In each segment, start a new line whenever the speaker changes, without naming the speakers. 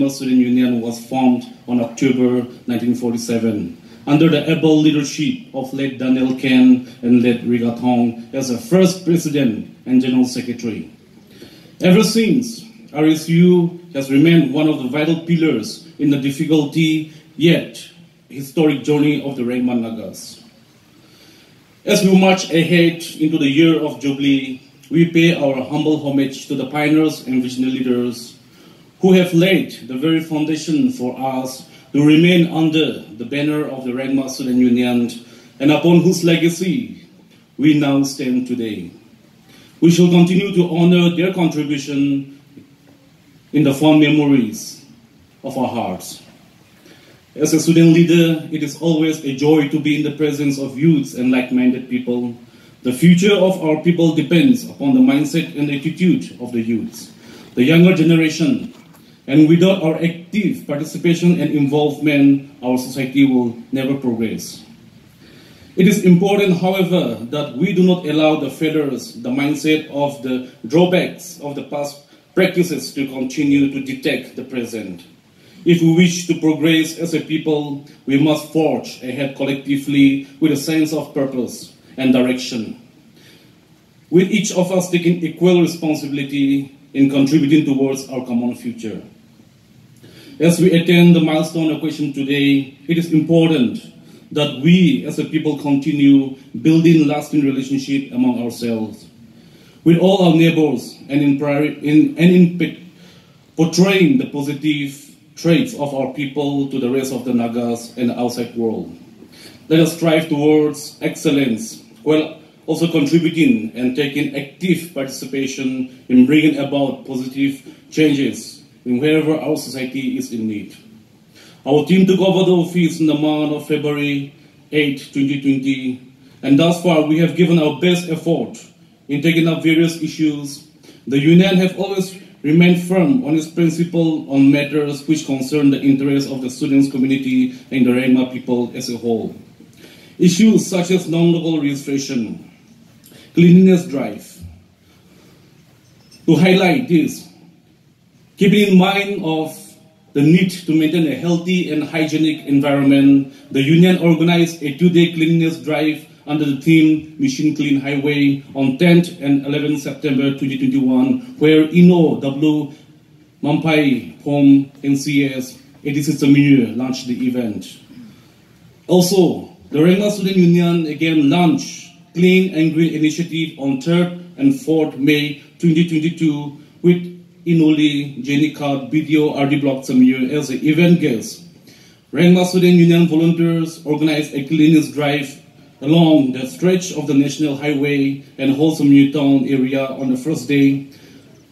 Rengma Student Union was formed on October 1947 under the able leadership of late Daniel Ken and late Riga Thong as the first president and general secretary. Ever since, RSU has remained one of the vital pillars in the difficulty yet historic journey of the Rengma Nagas. As we march ahead into the year of Jubilee, we pay our humble homage to the pioneers and visionary leaders who have laid the very foundation for us to remain under the banner of the Rengma Student Union and upon whose legacy we now stand today. We shall continue to honor their contribution in the fond memories of our hearts. As a student leader, it is always a joy to be in the presence of youths and like-minded people. The future of our people depends upon the mindset and attitude of the youths, the younger generation, and without our active participation and involvement, our society will never progress. It is important, however, that we do not allow the failures, the mindset of the drawbacks of the past practices to continue to dictate the present. If we wish to progress as a people, we must forge ahead collectively with a sense of purpose and direction, with each of us taking equal responsibility in contributing towards our common future. As we attend the milestone occasion today, it is important that we as a people continue building lasting relationship among ourselves, with all our neighbors, and in portraying the positive traits of our people to the rest of the Nagas and the outside world. Let us strive towards excellence while also contributing and taking active participation in bringing about positive changes in wherever our society is in need. Our team took over the office in the month of February 8, 2020, and thus far we have given our best effort in taking up various issues. The Union have always remained firm on its principle on matters which concern the interests of the students' community and the Rengma people as a whole. Issues such as non-local registration, cleanliness drive. To highlight this, keeping in mind of the need to maintain a healthy and hygienic environment, the Union organized a 2-day cleanliness drive under the theme Mission Clean Highway on 10th and 11th September 2021, where Ino W. Mampai Pom NCS ADC Tseminyu launched the event. Also, the Rengma Student Union again launched Clean and Green Initiative on 3rd and 4th May 2022 with Inoli Jenny Card Video RD Block Tseminyu as the event guest. Rengma Student Union volunteers organized a cleanliness drive along the stretch of the National Highway and Wholesome New Town area on the first day.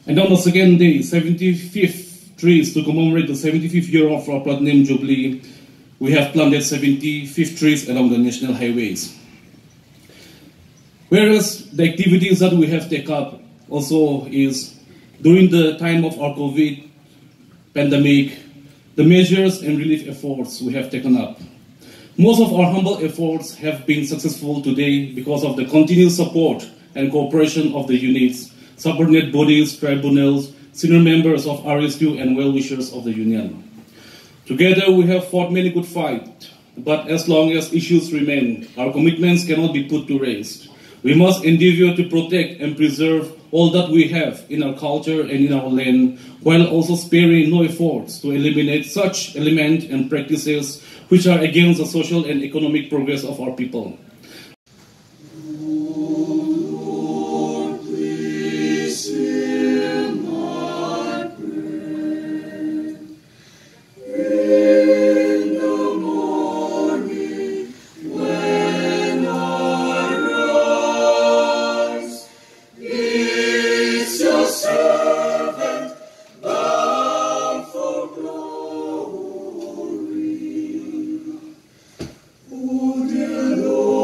And on the second day, 75th trees to commemorate the 75th year of our Platinum Jubilee. We have planted 75 trees along the national highways. Whereas the activities that we have taken up also is during the time of our COVID pandemic, the measures and relief efforts we have taken up. Most of our humble efforts have been successful today because of the continued support and cooperation of the units, subordinate bodies, tribunals, senior members of RSU, and well-wishers of the Union. Together we have fought many good fights, but as long as issues remain, our commitments cannot be put to rest. We must endeavor to protect and preserve all that we have in our culture and in our land, while also sparing no efforts to eliminate such elements and practices which are against the social and economic progress of our people.
Oh, dear Lord.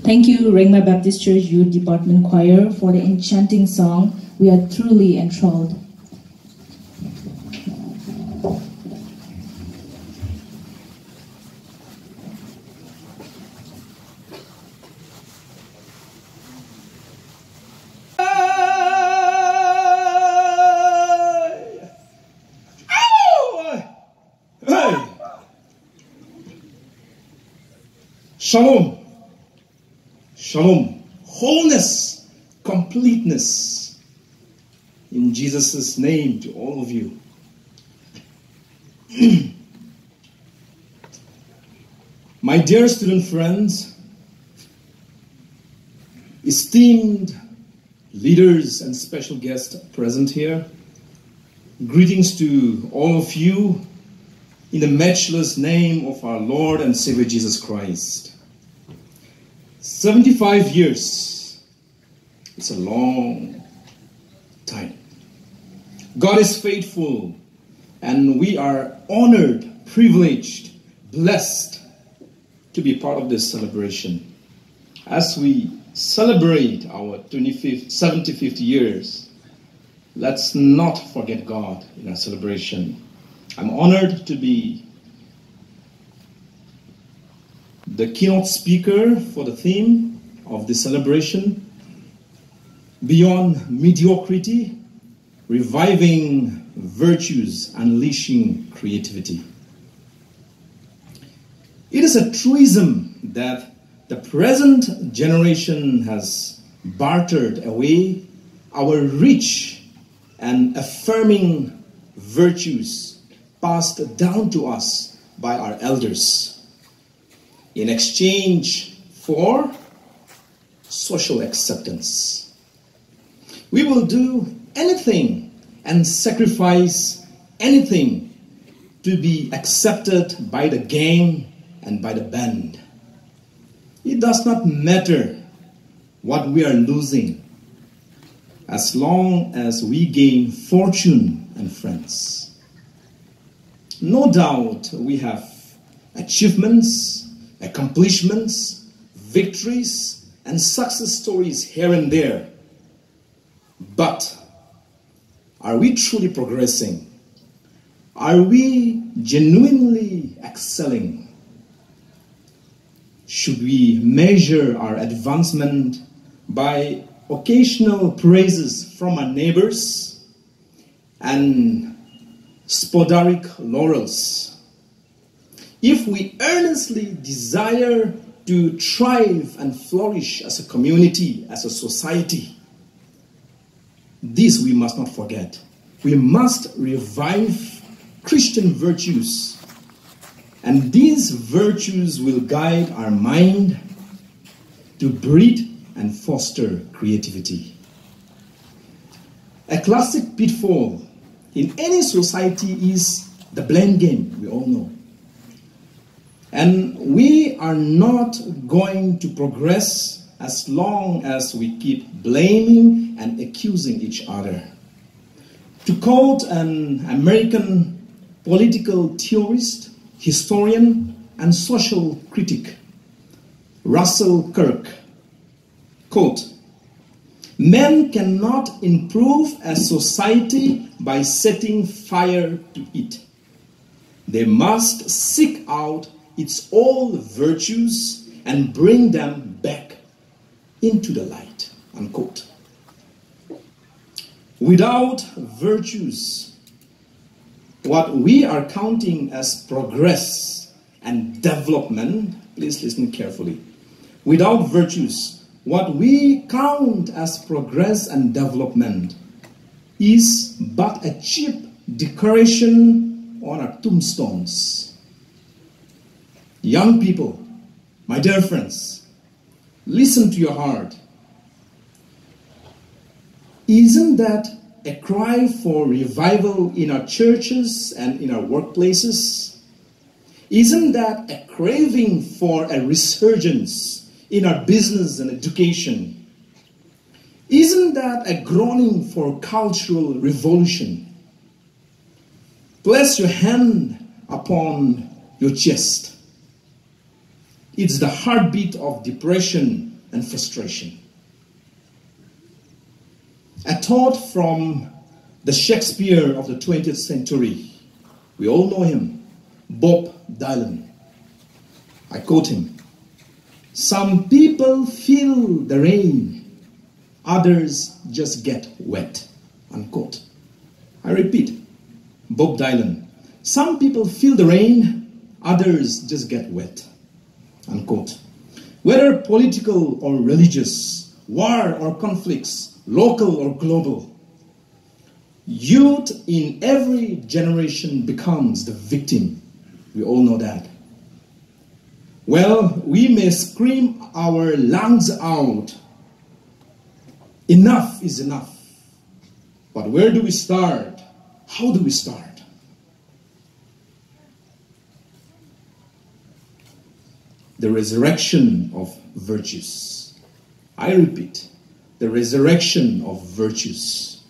Thank you, Rengma Baptist Church Youth Department Choir, for the enchanting song. We are truly enthralled.
Shalom. Shalom. Wholeness, completeness. In Jesus' name to all of you. My dear student friends, esteemed leaders and special guests present here, greetings to all of you in the matchless name of our Lord and Savior Jesus Christ. 75 years, it's a long time. God is faithful, and we are honored, privileged, blessed to be part of this celebration. As we celebrate our 75th years, let's not forget God in our celebration. I'm honored to be the keynote speaker for the theme of the celebration, Beyond Mediocrity, Reviving Virtues, Unleashing Creativity. It is a truism that the present generation has bartered away our rich and affirming virtues passed down to us by our elders, in exchange for social acceptance. We will do anything and sacrifice anything to be accepted by the gang and by the band. It does not matter what we are losing, as long as we gain fortune and friends. No doubt we have achievements, accomplishments, victories, and success stories here and there. But are we truly progressing? Are we genuinely excelling? Should we measure our advancement by occasional praises from our neighbors and sporadic laurels? If we earnestly desire to thrive and flourish as a community, as a society, this we must not forget. We must revive Christian virtues, and these virtues will guide our mind to breed and foster creativity. A classic pitfall in any society is the blame game, we all know. And we are not going to progress as long as we keep blaming and accusing each other. To quote an American political theorist, historian, and social critic, Russell Kirk, quote, "Men cannot improve a society by setting fire to it. They must seek out its old virtues and bring them back into the light," unquote. Without virtues, what we are counting as progress and development, please listen carefully. Without virtues, what we count as progress and development is but a cheap decoration on our tombstones. Young people, my dear friends, listen to your heart. Isn't that a cry for revival in our churches and in our workplaces? Isn't that a craving for a resurgence in our business and education? Isn't that a groaning for cultural revolution? Place your hand upon your chest. It's the heartbeat of depression and frustration. A thought from the Shakespeare of the 20th century. We all know him, Bob Dylan. I quote him, "Some people feel the rain, others just get wet," unquote. I repeat, Bob Dylan. "Some people feel the rain, others just get wet," unquote. Whether political or religious, war or conflicts, local or global, youth in every generation becomes the victim. We all know that. Well, we may scream our lungs out, enough is enough. But where do we start? How do we start? The resurrection of virtues. I repeat, the resurrection of virtues.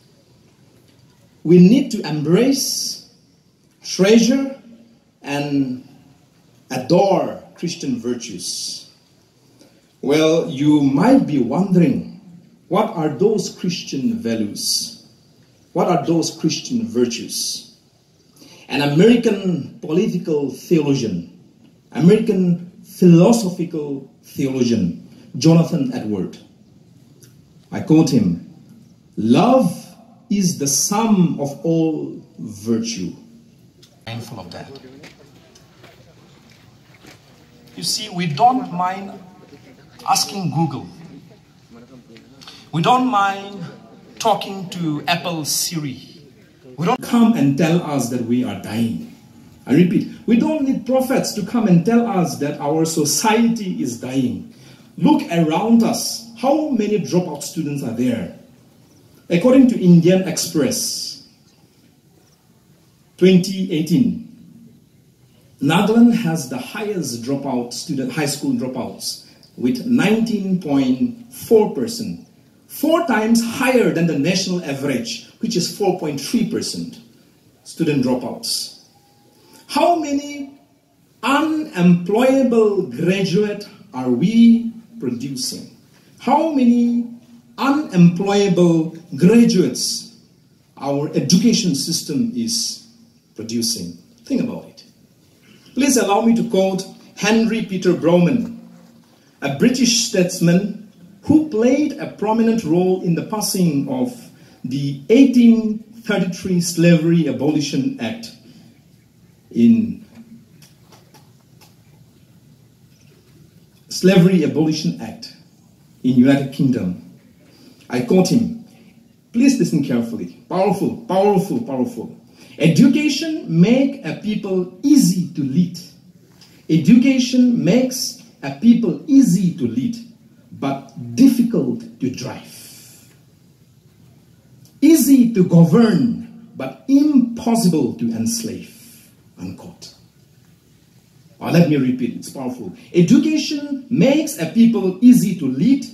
We need to embrace, treasure, and adore Christian virtues. Well, you might be wondering, what are those Christian values? What are those Christian virtues? An American political theologian, American philosophical theologian, Jonathan Edwards, I quote him, "Love is the sum of all virtue." Mindful of that. You see, we don't mind asking Google. We don't mind talking to Apple Siri. We don't come and tell us that we are dying. I repeat, we don't need prophets to come and tell us that our society is dying. Look around us. How many dropout students are there? According to Indian Express, 2018, Nagaland has the highest dropout student, high school dropouts, with 19.4%, 4 times higher than the national average, which is 4.3% student dropouts. How many unemployable graduates are we producing? How many unemployable graduates our education system is producing? Think about it. Please allow me to quote Henry Peter Brougham, a British statesman who played a prominent role in the passing of the 1833 Slavery Abolition Act in United Kingdom. I quote him. Please listen carefully. Powerful, powerful, powerful. "Education makes a people easy to lead. Education makes a people easy to lead, but difficult to drive. Easy to govern, but impossible to enslave," unquote. Let me repeat, it's powerful. Education makes a people easy to lead,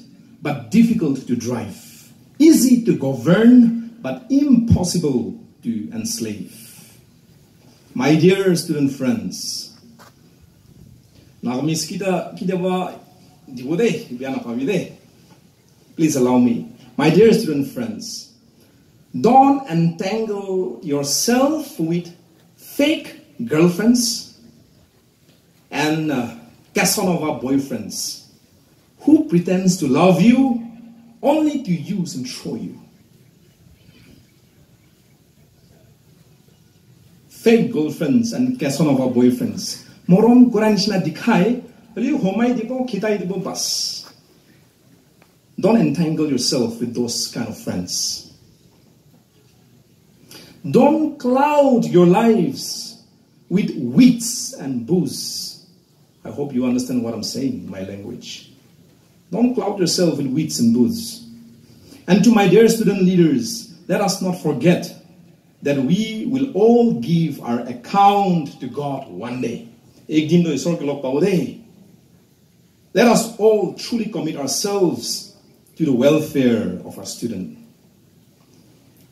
but difficult to drive. Easy to govern, but impossible to enslave. My dear student friends, please allow me. My dear student friends, don't entangle yourself with fake girlfriends and Casanova boyfriends who pretends to love you only to use and throw you. Fake girlfriends and Casanova boyfriends. Moron Koranishna dikhai, liu homai dibo, kitai dibo bas. Don't entangle yourself with those kind of friends. Don't cloud your lives with wits and booze. I hope you understand what I'm saying in my language. Don't cloud yourself with wits and booze. And to my dear student leaders, let us not forget that we will all give our account to God one day. Let us all truly commit ourselves to the welfare of our student.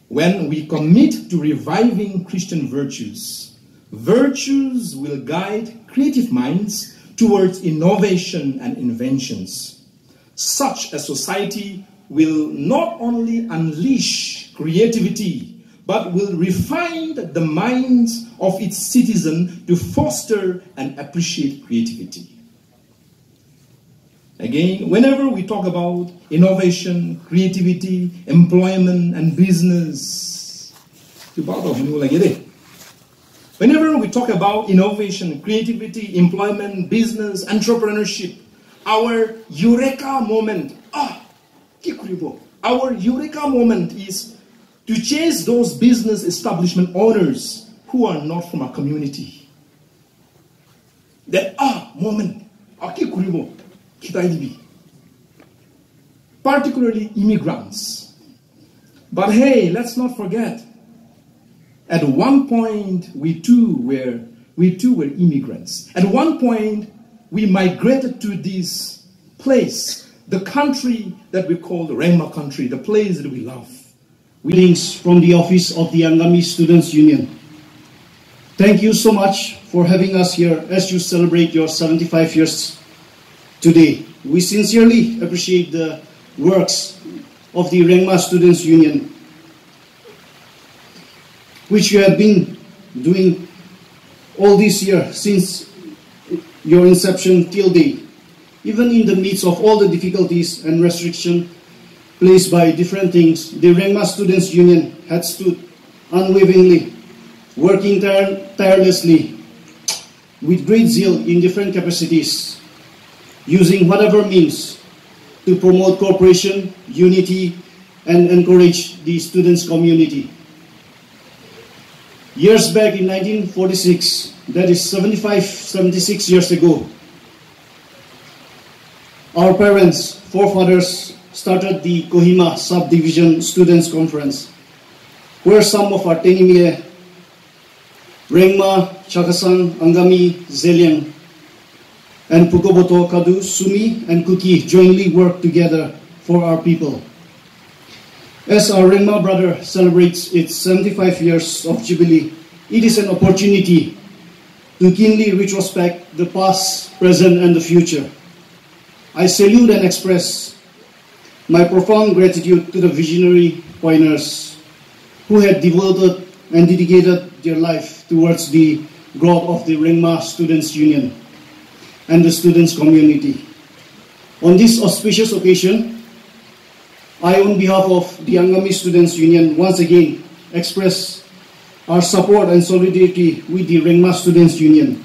When we commit to reviving Christian virtues, virtues will guide creative minds towards innovation and inventions. Such a society will not only unleash creativity, but will refine the minds of its citizens to foster and appreciate creativity. Again, whenever we talk about innovation, creativity, employment, and business, whenever we talk about innovation, creativity, employment, business, entrepreneurship, our eureka moment, our eureka moment is to chase those business establishment owners who are not from our community. That moment, particularly immigrants. But hey, let's not forget, at one point we too were immigrants. At one point we migrated to this place, the country that we call the Rengma country, the place that we love.
Greetings from the office of the Angami Students Union. Thank you so much for having us here as you celebrate your 75 years today. We sincerely appreciate the works of the Rengma Students Union, which you have been doing all this year since your inception till date. Even in the midst of all the difficulties and restrictions placed by different things, the Rengma Students Union had stood unwaveringly, working tirelessly with great zeal in different capacities, using whatever means to promote cooperation, unity, and encourage the students' community. Years back in 1946, that is 76 years ago, our parents, forefathers, started the Kohima Subdivision Students' Conference, where some of our Tenimie, Rengma, Chakasang, Angami, Zeliang, and Pukoboto, Kadu, Sumi, and Kuki jointly worked together for our people. As our Rengma brother celebrates its 75 years of Jubilee, it is an opportunity to keenly retrospect the past, present, and the future. I salute and express my profound gratitude to the visionary pioneers who had devoted and dedicated their life towards the growth of the Rengma Students Union and the students' community. On this auspicious occasion, I, on behalf of the Angami Students Union, once again express our support and solidarity with the Rengma Students Union.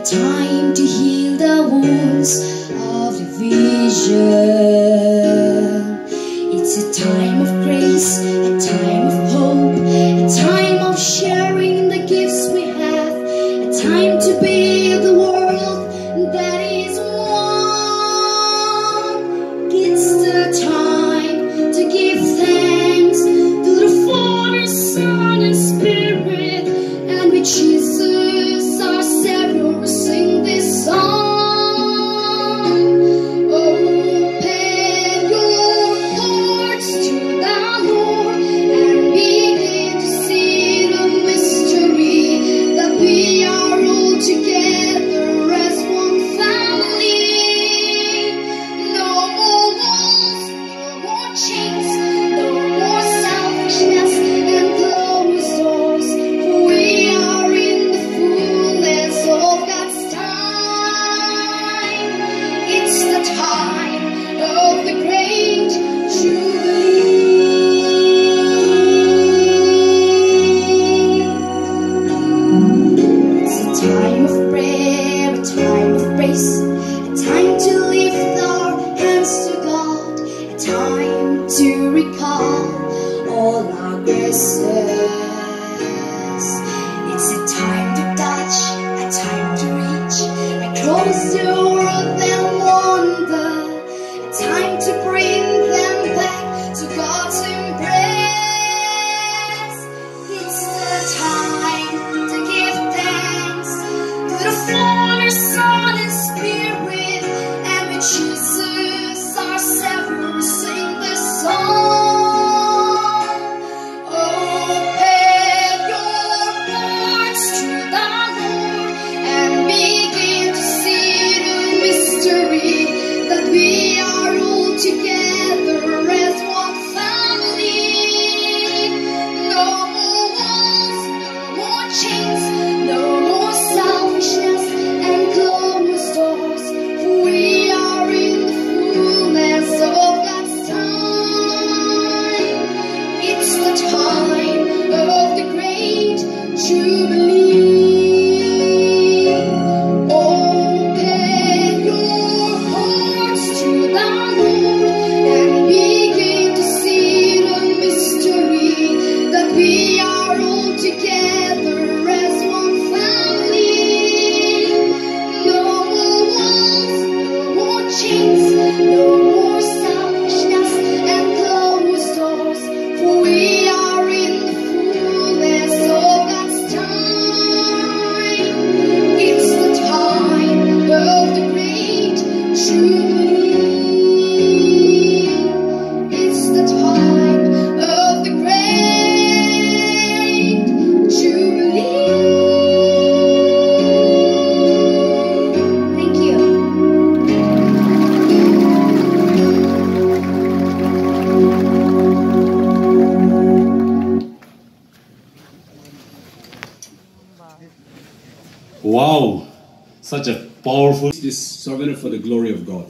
Time to heal the wounds of the vision. It's a progresses. It's a time to touch, a time to reach, across the world and wonder, a time to bring them back to God's embrace. It's the time to give thanks to the Father, Son, and Spirit, and we choose our Savior, sing this song. Open your hearts to the Lord and begin to see the mystery that we are all together as one family. No more walls, no more chains, no more selfishness and closed doors, for we are in the fullness of God's time. It's the time of the great jubilee. Open your hearts to the Lord and begin to see the mystery that we are all together as one family. No more walls, no more chains, no more selfishness and closed doors, for we are in the fullness of God's time. It's the time of the great jubilee. It's the time of the great jubilee. Thank you.
Wow, such a powerful.
This servant for the glory of God.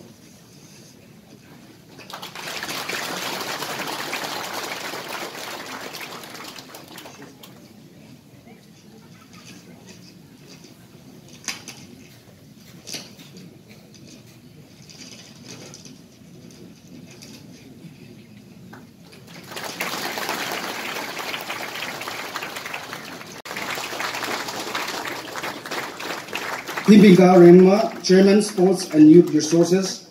Timpinga Renma, Chairman, Sports and Youth Resources,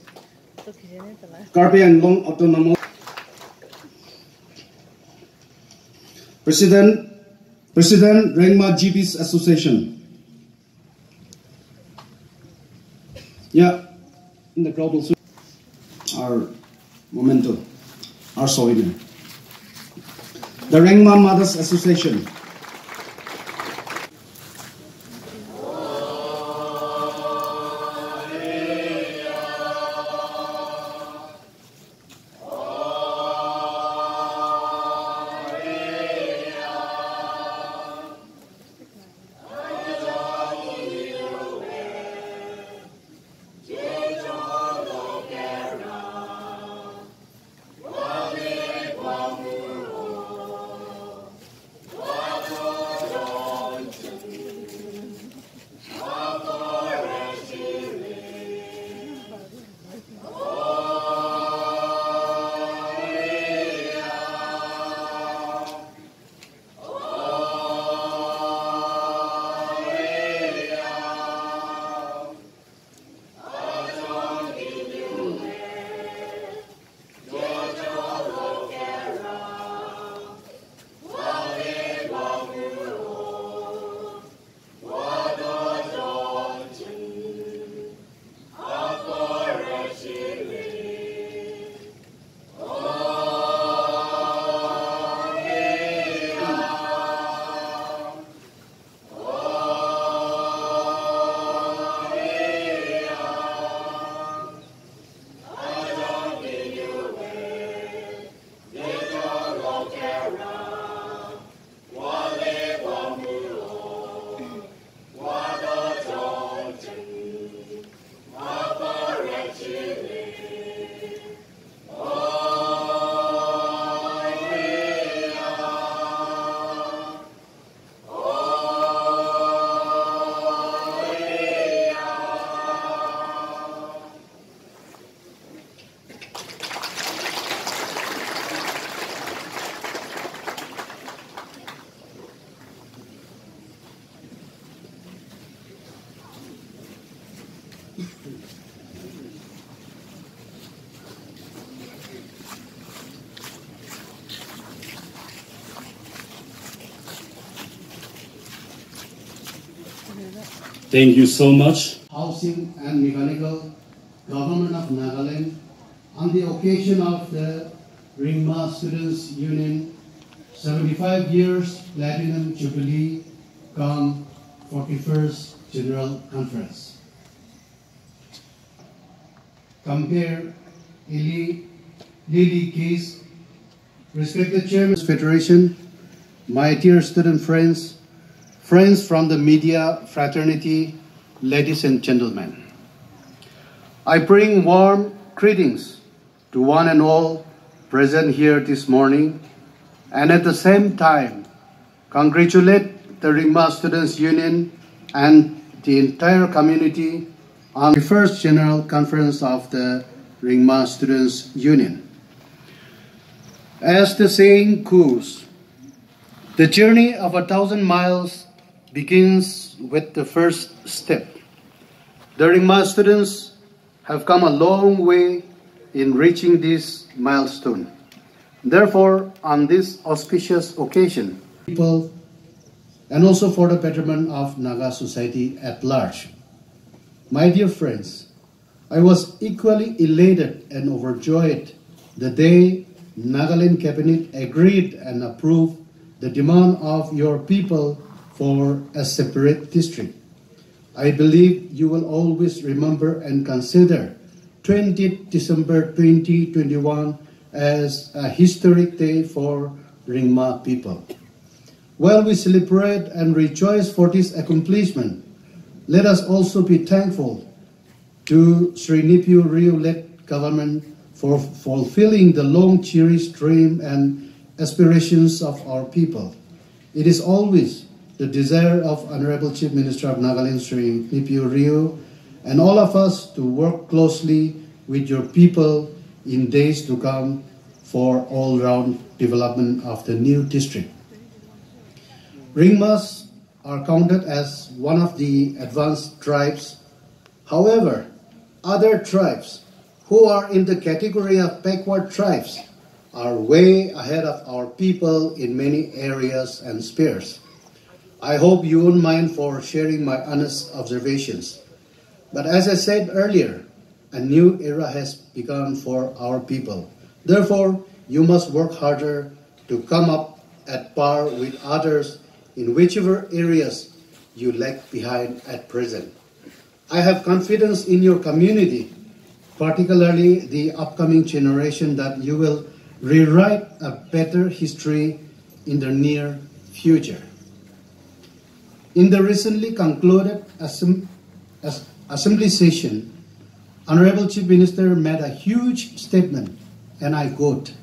Karpe and Long Autonomous, President Renma GPs Association. Yeah, in the crowd also, our memento, our souvenir. The Renma Mothers Association.
Thank you so much.
Housing and Mechanical Government of Nagaland on the occasion of the Ringma Students Union 75 years Platinum Jubilee come 41st General Conference. Compare Lily Case, respected Chairman Federation, my dear student friends, friends from the media fraternity, ladies and gentlemen. I bring warm greetings to one and all present here this morning, and at the same time congratulate the Ringma Students Union and the entire community on the first General Conference of the Ringma Students Union. As the saying goes, the journey of 1,000 miles begins with the first step. The Ringma students have come a long way in reaching this milestone. Therefore, on this auspicious occasion, people and also for the betterment of Naga society at large. My dear friends, I was equally elated and overjoyed the day Nagaland Cabinet agreed and approved the demand of your people for a separate district. I believe you will always remember and consider 20th December 2021 as a historic day for Ringma people. While we celebrate and rejoice for this accomplishment, let us also be thankful to Tseminyu District-led government for fulfilling the long-cherished dream and aspirations of our people. It is always the desire of Honorable Chief Minister of Nagaland, Tseminyu District, and all of us to work closely with your people in days to come for all-round development of the new district. Ringmas are counted as one of the advanced tribes. However, other tribes who are in the category of backward tribes are way ahead of our people in many areas and spheres. I hope you won't mind for sharing my honest observations. But as I said earlier, a new era has begun for our people. Therefore, you must work harder to come up at par with others in whichever areas you lag behind at present. I have confidence in your community, particularly the upcoming generation, that you will rewrite a better history in the near future. In the recently concluded assembly session, Honorable Chief Minister made a huge statement, and I quote,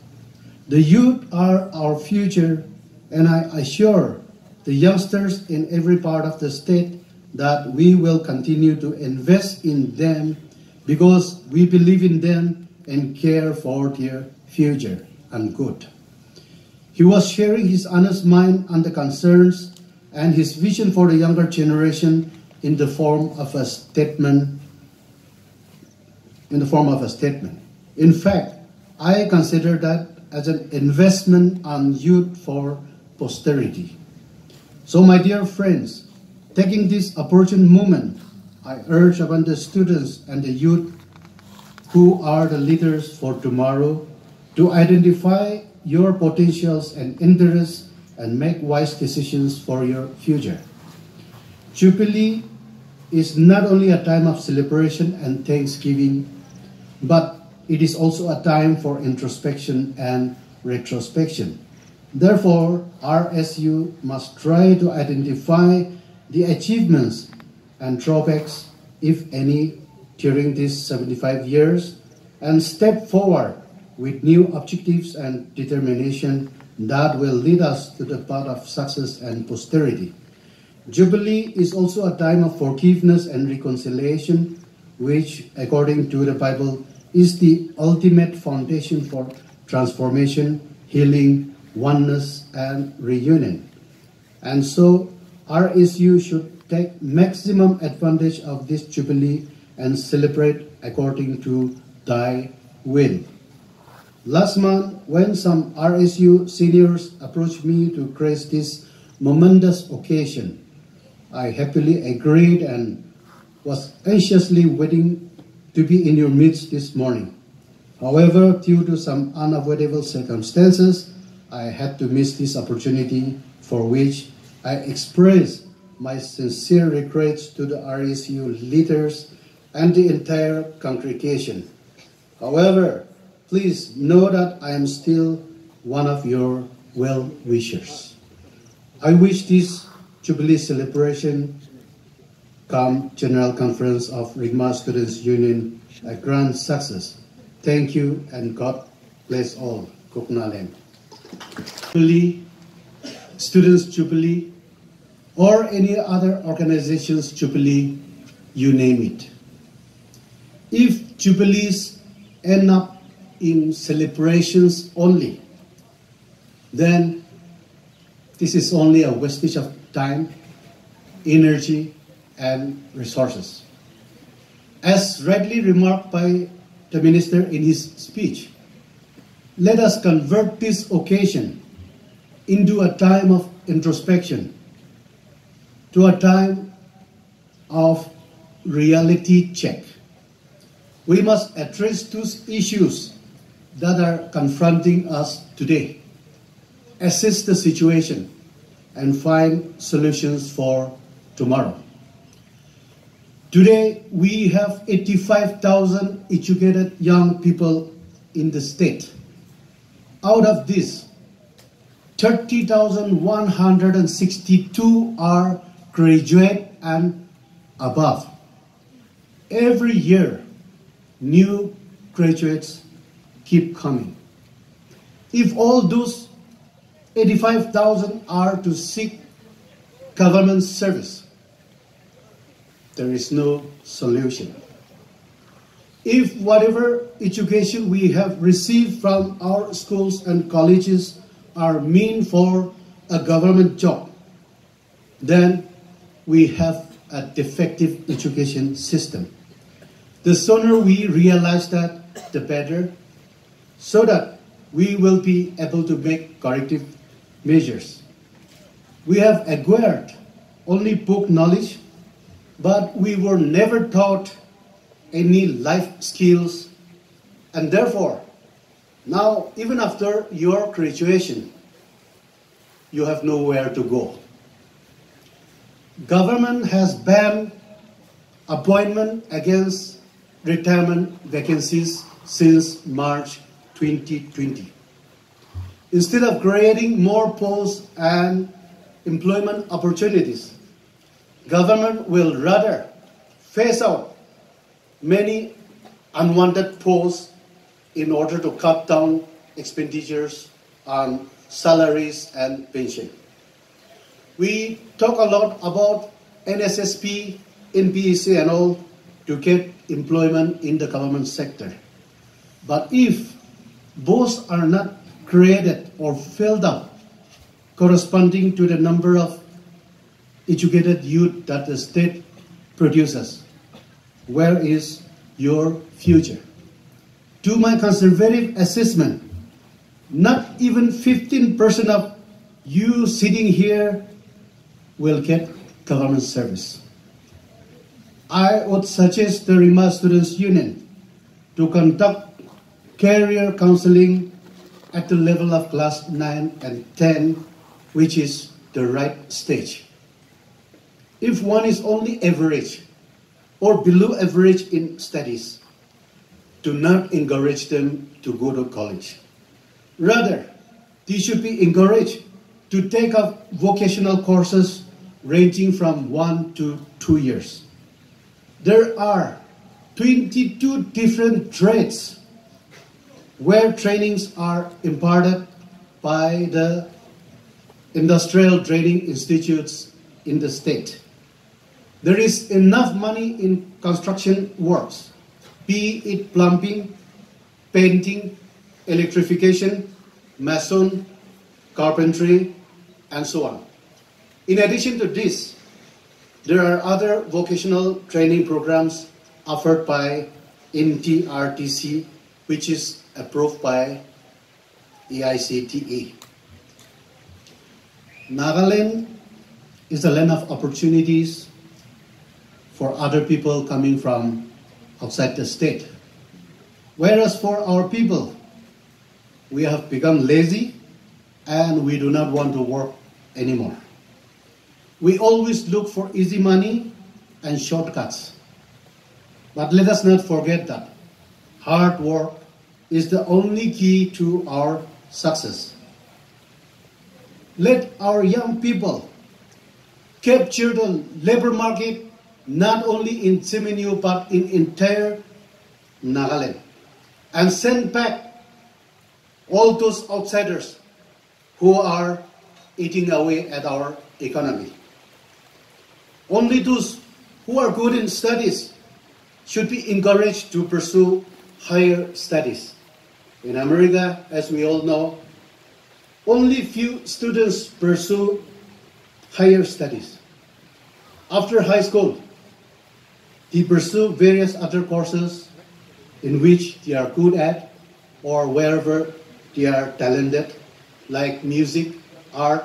"The youth are our future, and I assure the youngsters in every part of the state that we will continue to invest in them because we believe in them and care for their future," unquote. He was sharing his honest mind on the concerns and his vision for the younger generation in the form of a statement. In fact, I consider that as an investment on youth for posterity. So my dear friends, taking this opportune moment, I urge upon the students and the youth who are the leaders for tomorrow to identify your potentials and interests and make wise decisions for your future. Jubilee is not only a time of celebration and thanksgiving, but it is also a time for introspection and retrospection. Therefore, RSU must try to identify the achievements and drawbacks, if any, during these 75 years and step forward with new objectives and determination that will lead us to the path of success and posterity. Jubilee is also a time of forgiveness and reconciliation, which, according to the Bible, is the ultimate foundation for transformation, healing, oneness, and reunion. And so, RSU should take maximum advantage of this Jubilee and celebrate according to thy will. Last month, when some RSU seniors approached me to grace this momentous occasion, I happily agreed and was anxiously waiting to be in your midst this morning. However, due to some unavoidable circumstances, I had to miss this opportunity, for which I express my sincere regrets to the RSU leaders and the entire congregation. However, please know that I am still one of your well-wishers. I wish this Jubilee celebration come General Conference of Rigma Students Union a grand success. Thank you and God bless all. Kuknalem. Jubilee, Students Jubilee, or any other organization's Jubilee, you name it. If Jubilees end up in celebrations only, then this is only a wastage of time, energy, and resources. As rightly remarked by the minister in his speech, let us convert this occasion into a time of introspection, to a time of reality check. We must address those issues that are confronting us today, assess the situation, and find solutions for tomorrow. Today, we have 85,000 educated young people in the state. Out of this, 30,162 are graduate and above. Every year, new graduates keep coming. If all those 85,000 are to seek government service, there is no solution. If whatever education we have received from our schools and colleges are meant for a government job, then we have a defective education system. The sooner we realize that, the better, so that we will be able to make corrective measures. We have acquired only book knowledge, but we were never taught any life skills, and therefore, now even after your graduation, you have nowhere to go. Government has banned appointment against retirement vacancies since March 2020. Instead of creating more posts and employment opportunities, government will rather phase out many unwanted posts in order to cut down expenditures on salaries and pension. We talk a lot about NSSP, NPEC and all to get employment in the government sector. But if those are not created or filled up corresponding to the number of educated youth that the state produces, where is your future? To my conservative assessment, not even 15% of you sitting here will get government service. I would suggest the RIMA Students Union to conduct career counseling at the level of class 9 and 10, which is the right stage. If one is only average or below average in studies, do not encourage them to go to college. Rather, they should be encouraged to take up vocational courses ranging from 1 to 2 years. There are 22 different trades where trainings are imparted by the industrial training institutes in the state. There is enough money in construction works, be it plumbing, painting, electrification, mason, carpentry, and so on. In addition to this, there are other vocational training programs offered by NTRTC, which is approved by AICTE. Nagaland is a land of opportunities for other people coming from outside the state. Whereas for our people, we have become lazy and we do not want to work anymore. We always look for easy money and shortcuts. But let us not forget that hard work is the only key to our success. Let our young people capture the labor market not only in Tseminyu but in entire Nagaland, and send back all those outsiders who are eating away at our economy. Only those who are good in studies should be encouraged to pursue higher studies. In America, as we all know, only few students pursue higher studies. After high school, they pursue various other courses in which they are good at or wherever they are talented, like music, art,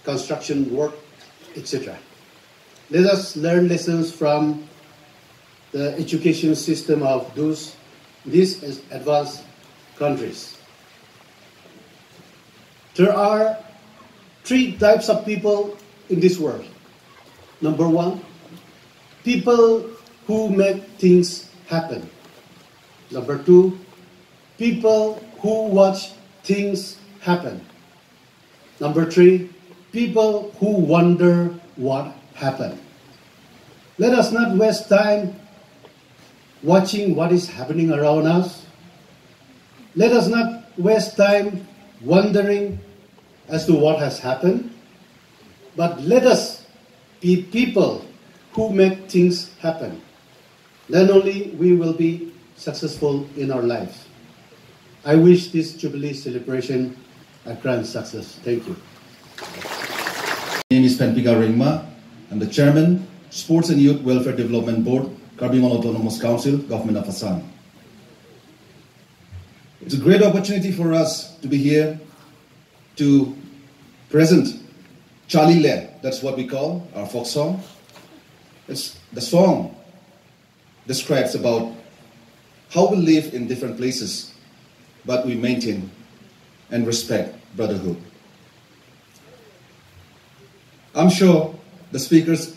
construction work, etc. Let us learn lessons from the education system of these advanced countries. There are 3 types of people in this world. Number 1, people who make things happen. Number 2, people who watch things happen. Number 3, people who wonder what happened. Let us not waste time watching what is happening around us. Let us not waste time wondering as to what has happened, but let us be people who make things happen. Then only we will be successful in our lives. I wish this Jubilee celebration a grand success. Thank you.
My name is Penpiga Ringma. I'm the Chairman, Sports and Youth Welfare Development Board, Carbimon Autonomous Council, Government of Assam. It's a great opportunity for us to be here to present Charlie Le, that's what we call our folk song. The song describes about how we live in different places, but we maintain and respect brotherhood. I'm sure the speakers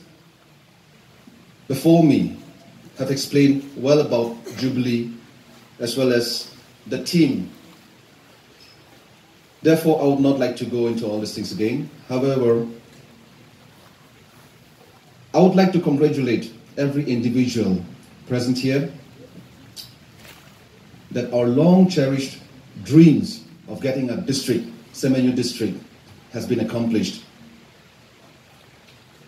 before me have explained well about Jubilee as well as the team. Therefore, I would not like to go into all these things again. However, I would like to congratulate every individual present here that our long cherished dreams of getting a district, Tseminyu District, has been accomplished.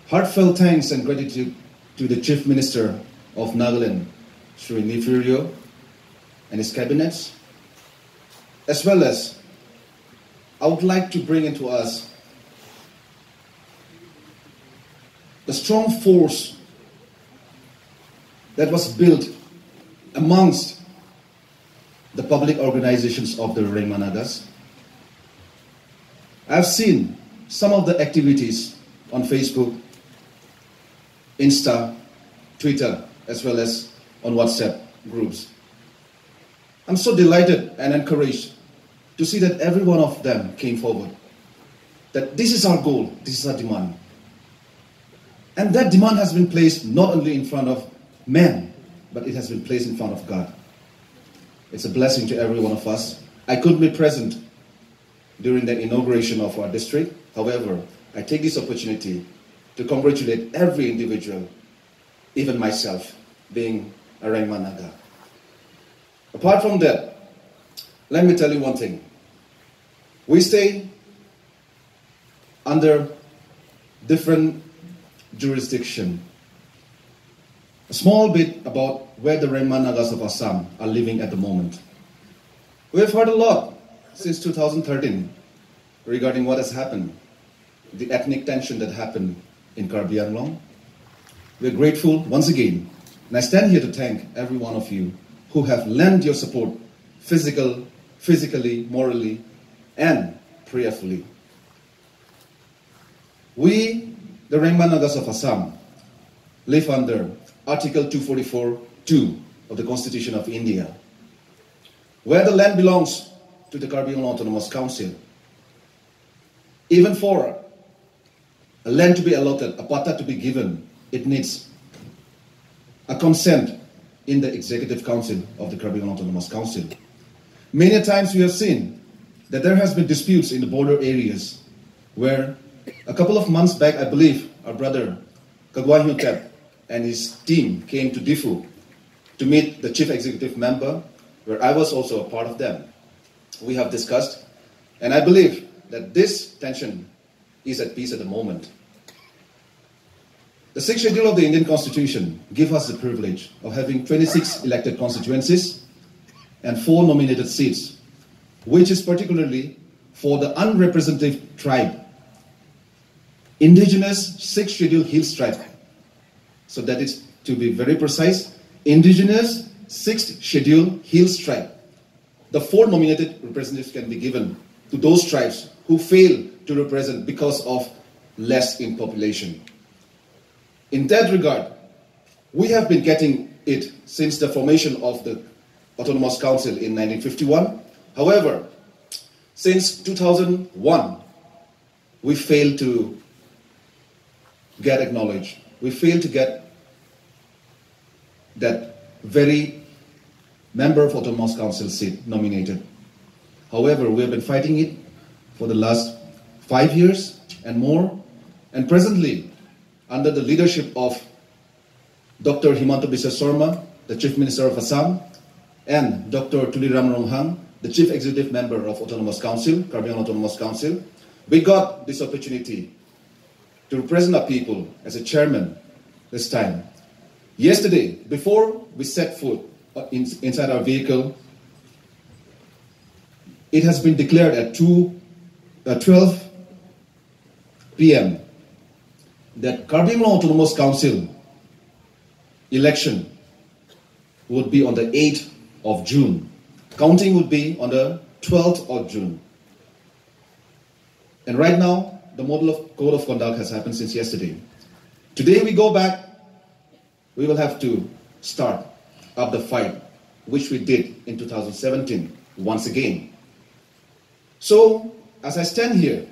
Heartfelt thanks and gratitude to the Chief Minister of Nagaland, Sri Nifirio, and his cabinets, as well as I would like to bring into us the strong force that was built amongst the public organizations of the Rengma Nagas. I've seen some of the activities on Facebook, Insta, Twitter, as well as on WhatsApp groups. I'm so delighted and encouraged to see that every one of them came forward, that this is our goal, this is our demand. And that demand has been placed not only in front of men, but it has been placed in front of God. It's a blessing to every one of us. I couldn't be present during the inauguration of our district. However, I take this opportunity to congratulate every individual, even myself, being a Rengma Naga. Apart from that, let me tell you one thing. We stay under different jurisdiction. A small bit about where the Rengma Nagas of Assam are living at the moment. We have heard a lot since 2013 regarding what has happened, the ethnic tension that happened in Karbi Anglong. We're grateful once again, and I stand here to thank every one of you who have lent your support physically, morally, and prayerfully. We, the the Rengma Nagas of Assam live under Article 244(2) of the Constitution of India, where the land belongs to the Karbi Anglong Autonomous Council. Even for a land to be allotted, a pata to be given, it needs a consent in the Executive Council of the Karbi Anglong Autonomous Council. Many times we have seen that there has been disputes in the border areas where a couple of months back, I believe, our brother Kagwai Hyotep and his team came to Difu to meet the chief executive member, where I was also a part of them. We have discussed, and I believe that this tension is at peace at the moment. The 6th schedule of the Indian Constitution gives us the privilege of having 26 elected constituencies and 4 nominated seats, which is particularly for the unrepresentative tribe, indigenous 6th schedule Hills tribe. So that is, to be very precise, indigenous 6th schedule Hills tribe. The 4 nominated representatives can be given to those tribes who fail to represent because of less in population. In that regard, we have been getting it since the formation of the Autonomous Council in 1951. However, since 2001, we failed to get acknowledged. We failed to get that very member of Autonomous Council seat nominated. However, we have been fighting it for the last 5 years and more, and presently, under the leadership of Dr. Himanta Biswa Sarma, the Chief Minister of Assam, and Dr. Tuliram Ronghang, the Chief Executive Member of Autonomous Council, Karbi Anglong Autonomous Council, we got this opportunity to represent our people as a chairman this time. Yesterday, before we set foot inside our vehicle, it has been declared at 12 p.m. that Karbi Anglong Autonomous Council election would be on the 8th of June. Counting would be on the 12th of June. And right now, the model of code of conduct has happened since yesterday. Today we go back, we will have to start up the fight, which we did in 2017, once again. So, as I stand here,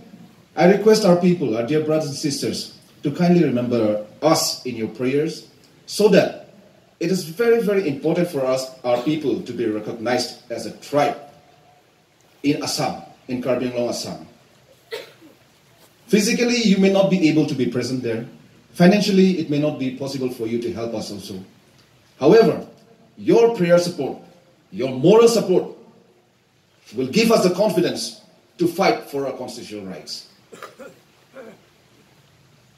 I request our people, our dear brothers and sisters, to kindly remember us in your prayers, so that it is very, very important for us, our people, to be recognized as a tribe in Assam, in Karbi Anglong Assam. Physically, you may not be able to be present there. Financially, it may not be possible for you to help us also. However, your prayer support, your moral support, will give us the confidence to fight for our constitutional rights.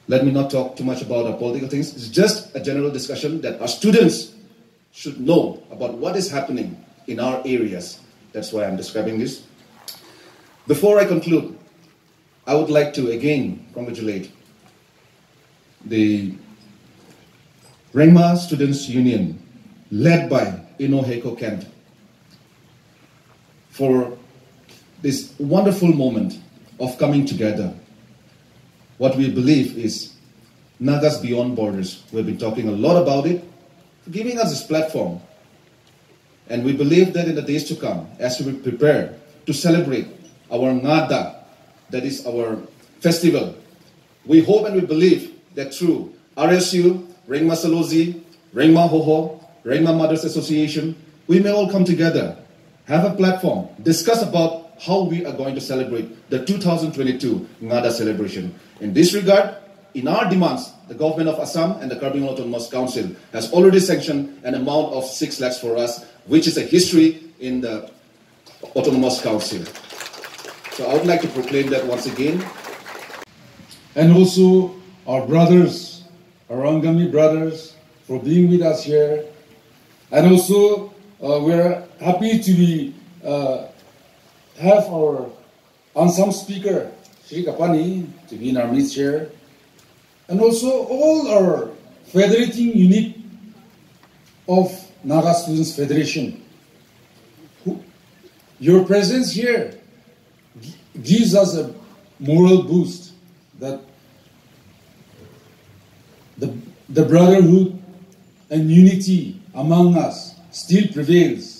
Let me not talk too much about our political things. It's just a general discussion that our students should know about what is happening in our areas. That's why I'm describing this. Before I conclude, I would like to again congratulate the Rengma Students' Union, led by Ino Heiko Kent, for this wonderful moment of coming together. What we believe is Nagas Beyond Borders. We've been talking a lot about it, giving us this platform. And we believe that in the days to come, as we prepare to celebrate our Ngada, that is our festival, we hope and we believe that through RSU, Rengma Salozi, Rengma Hoho, Rengma Mothers Association, we may all come together, have a platform, discuss about how we are going to celebrate the 2022 Ngada celebration. In this regard, in our demands, the government of Assam and the Karbi Anglong Autonomous Council has already sanctioned an amount of 6 lakhs for us, which is a history in the Autonomous Council. So I would like to proclaim that once again.
And also our brothers, our Angami brothers, for being with us here. And also we're happy to be have our Ansam speaker, Shri Kapani, to be in our midst here. And also all our federating unit of Naga Students Federation. Your presence here gives us a moral boost that the brotherhood and unity among us still prevails.